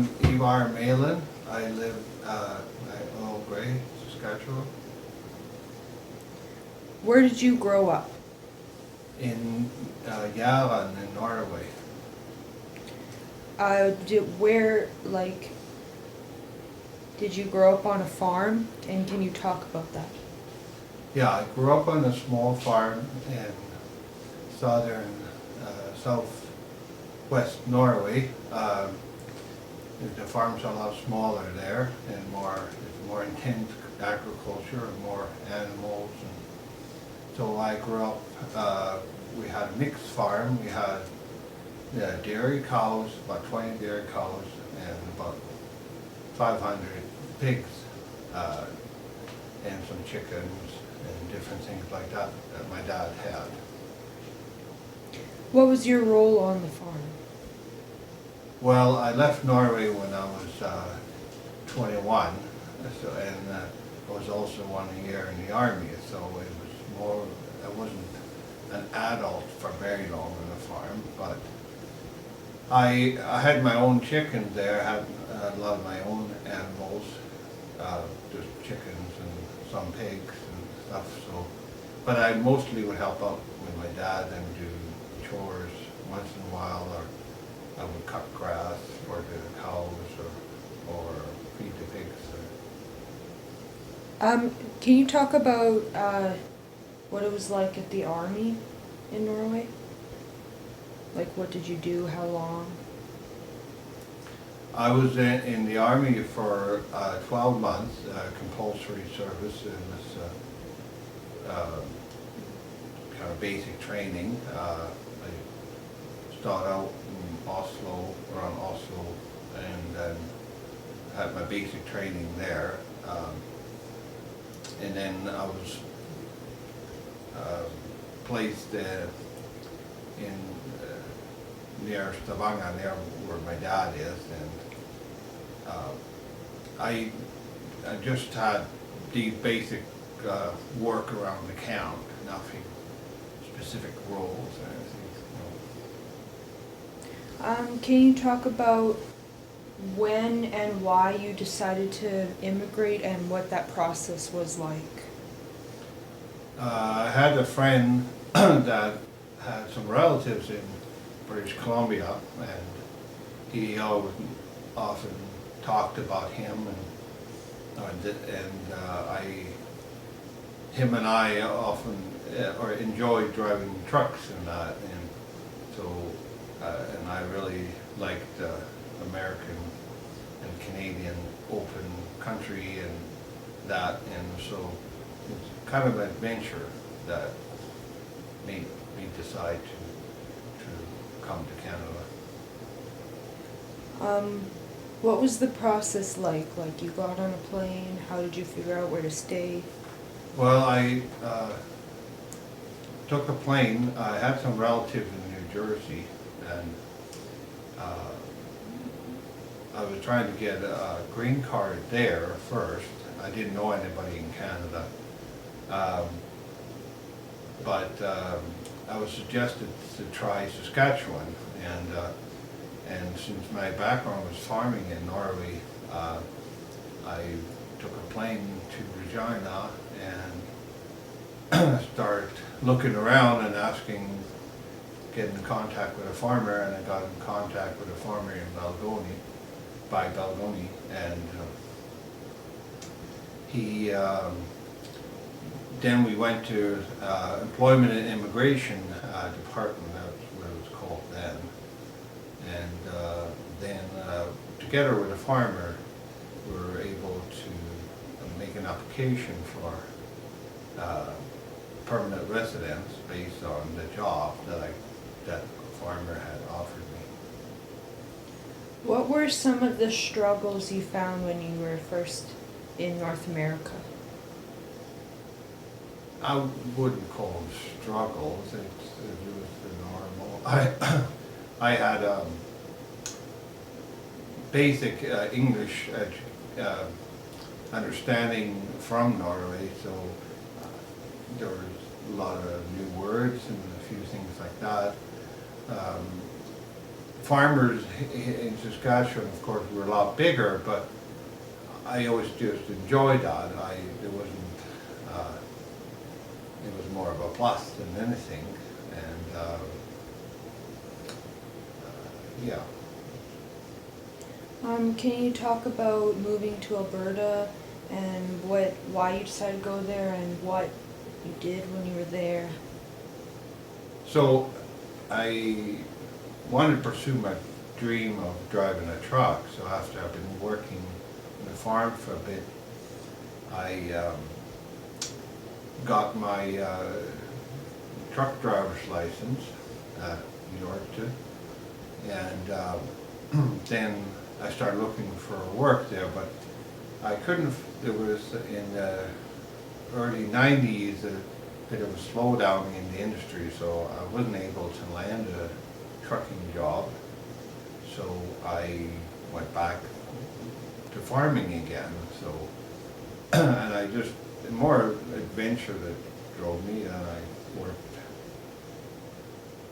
I'm Ivar Malin. I live at Earl Grey, Saskatchewan. Where did you grow up? In Yallen in Norway. Did you grow up on a farm? And can you talk about that? Yeah, I grew up on a small farm in southern, southwest Norway. The farms are a lot smaller there and it's more intense agriculture and more animals. And so I grew up, we had a mixed farm. We had dairy cows, about 20 dairy cows, and about 500 pigs, and some chickens and different things like that that my dad had. What was your role on the farm? Well, I left Norway when I was 21, so, and I was also 1 year in the army, so it was more, I wasn't an adult for very long on the farm, but I had my own chickens there. I had a lot of my own animals, just chickens and some pigs and stuff. So, but I mostly would help out with my dad and do chores once in a while, or I would cut grass for the cows or feed the pigs. Can you talk about what it was like at the army in Norway? Like, what did you do? How long? I was in the army for 12 months, compulsory service in this kind of basic training. I started out in Oslo, around Oslo, and then had my basic training there. And then I was placed in near Stavanger, near where my dad is, and I just had the basic work around the camp, nothing specific roles or anything. Can you talk about when and why you decided to immigrate and what that process was like? I had a friend that had some relatives in British Columbia, and he often talked about him, him and I often or enjoyed driving trucks and that, and so and I really liked American and Canadian open country and that, and so it's kind of an adventure that made me decide to come to Canada. What was the process like? Like, you got on a plane, how did you figure out where to stay? Well, I took a plane. I had some relatives in New Jersey, and I was trying to get a green card there first. I didn't know anybody in Canada, but I was suggested to try Saskatchewan, and since my background was farming in Norway, I took a plane to Regina and start looking around and getting in contact with a farmer, and I got in contact with a farmer in Balgoni, and he, then we went to Employment and Immigration Department, that's what it was called then, and then together with a farmer, we were able to make an application for permanent residence based on the job that the farmer had offered me. What were some of the struggles you found when you were first in North America? I wouldn't call them struggles. It was the normal. I had basic English understanding from Norway, so there was a lot of new words and a few things like that. farmers in Saskatchewan, of course, were a lot bigger, but I always just enjoyed that. It wasn't, it was more of a plus than anything, and, yeah. Can you talk about moving to Alberta and why you decided to go there and what you did when you were there? So I wanted to pursue my dream of driving a truck. So after I've been working in the farm for a bit, I got my truck driver's license at Yorkton, and then I started looking for work there, but I couldn't. There was in the early '90s a bit of a slowdown in the industry, so I wasn't able to land a trucking job. So I went back to farming again. So and I just more adventure that drove me, and I worked.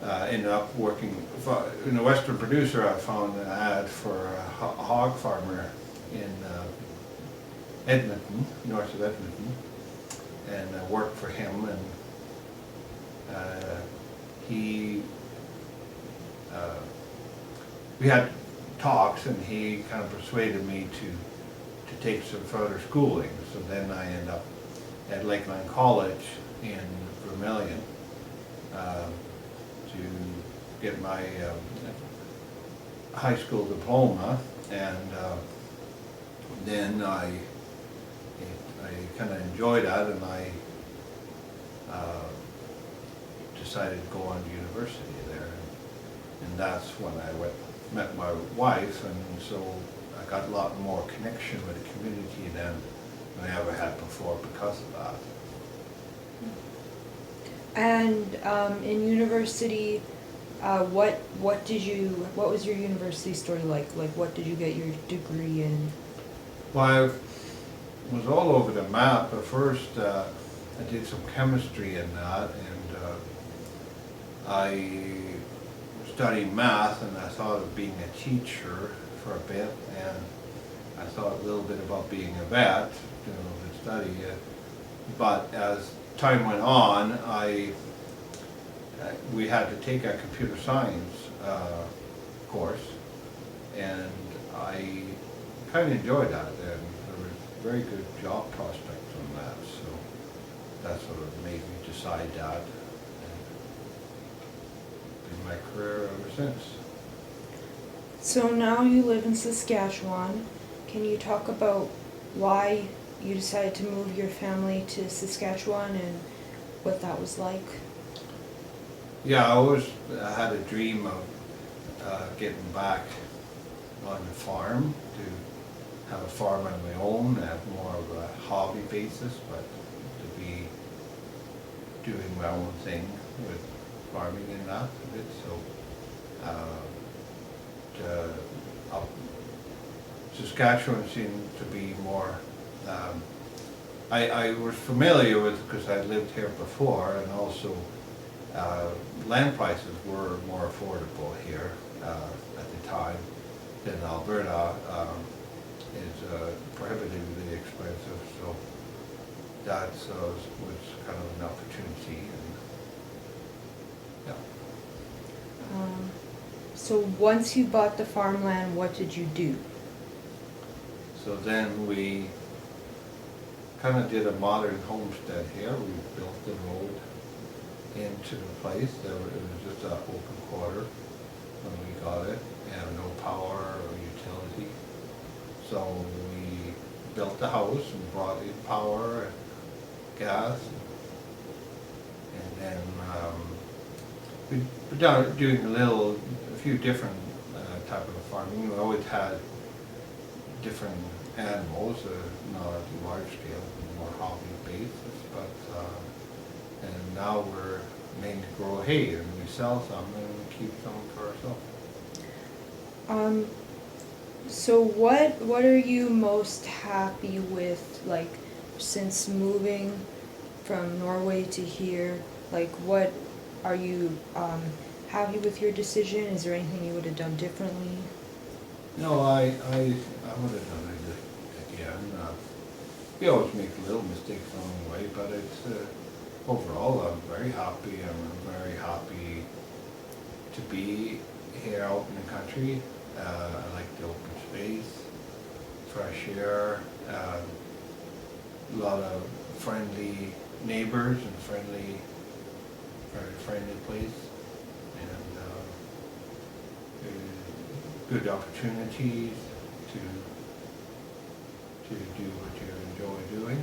Ended up working in a Western Producer. I found an ad for a hog farmer in Edmonton, north of Edmonton, and I worked for him. And we had talks, and he kind of persuaded me to take some further schooling. So then I ended up at Lakeland College in Vermilion. To get my high school diploma, and then I kind of enjoyed that, and I decided to go on to university there, and that's when I met my wife, and so I got a lot more connection with the community than I ever had before because of that. And in university, what was your university story like? Like, what did you get your degree in? Well, I was all over the map. At first, I did some chemistry in that, and I studied math, and I thought of being a teacher for a bit, and I thought a little bit about being a vet, to study it. But as time went on, we had to take a computer science course, and I kind of enjoyed that, and there was very good job prospects on that, so that sort of made me decide that, and been my career ever since. So now you live in Saskatchewan. Can you talk about why you decided to move your family to Saskatchewan and what that was like? Yeah, I had a dream of getting back on the farm, to have a farm on my own, have more of a hobby basis, but to be doing my own thing with farming and that a bit. So Saskatchewan seemed to be more, I was familiar with, because I lived here before, and also land prices were more affordable here at the time than Alberta is prohibitively expensive, so that was kind of an opportunity. And, yeah. So once you bought the farmland, what did you do? So then we kind of did a modern homestead here. We built the road into the place. It was just an open quarter when we got it, and no power or utility. So we built the house and brought in power and gas, and then we started doing a few different type of farming. We always had different animals, not at a large scale, more hobby basis, but and now we're mainly grow hay, and we sell some and keep some for ourselves. So what are you most happy with, like, since moving from Norway to here? Like, what are you happy with your decision? Is there anything you would have done differently? No, I would have done it again. We always make little mistakes along the way, but it's, overall, I'm very happy. I'm very happy to be here out in the country. I like the open space, fresh air, a lot of friendly neighbors and very friendly place, and good opportunities to do what you enjoy doing.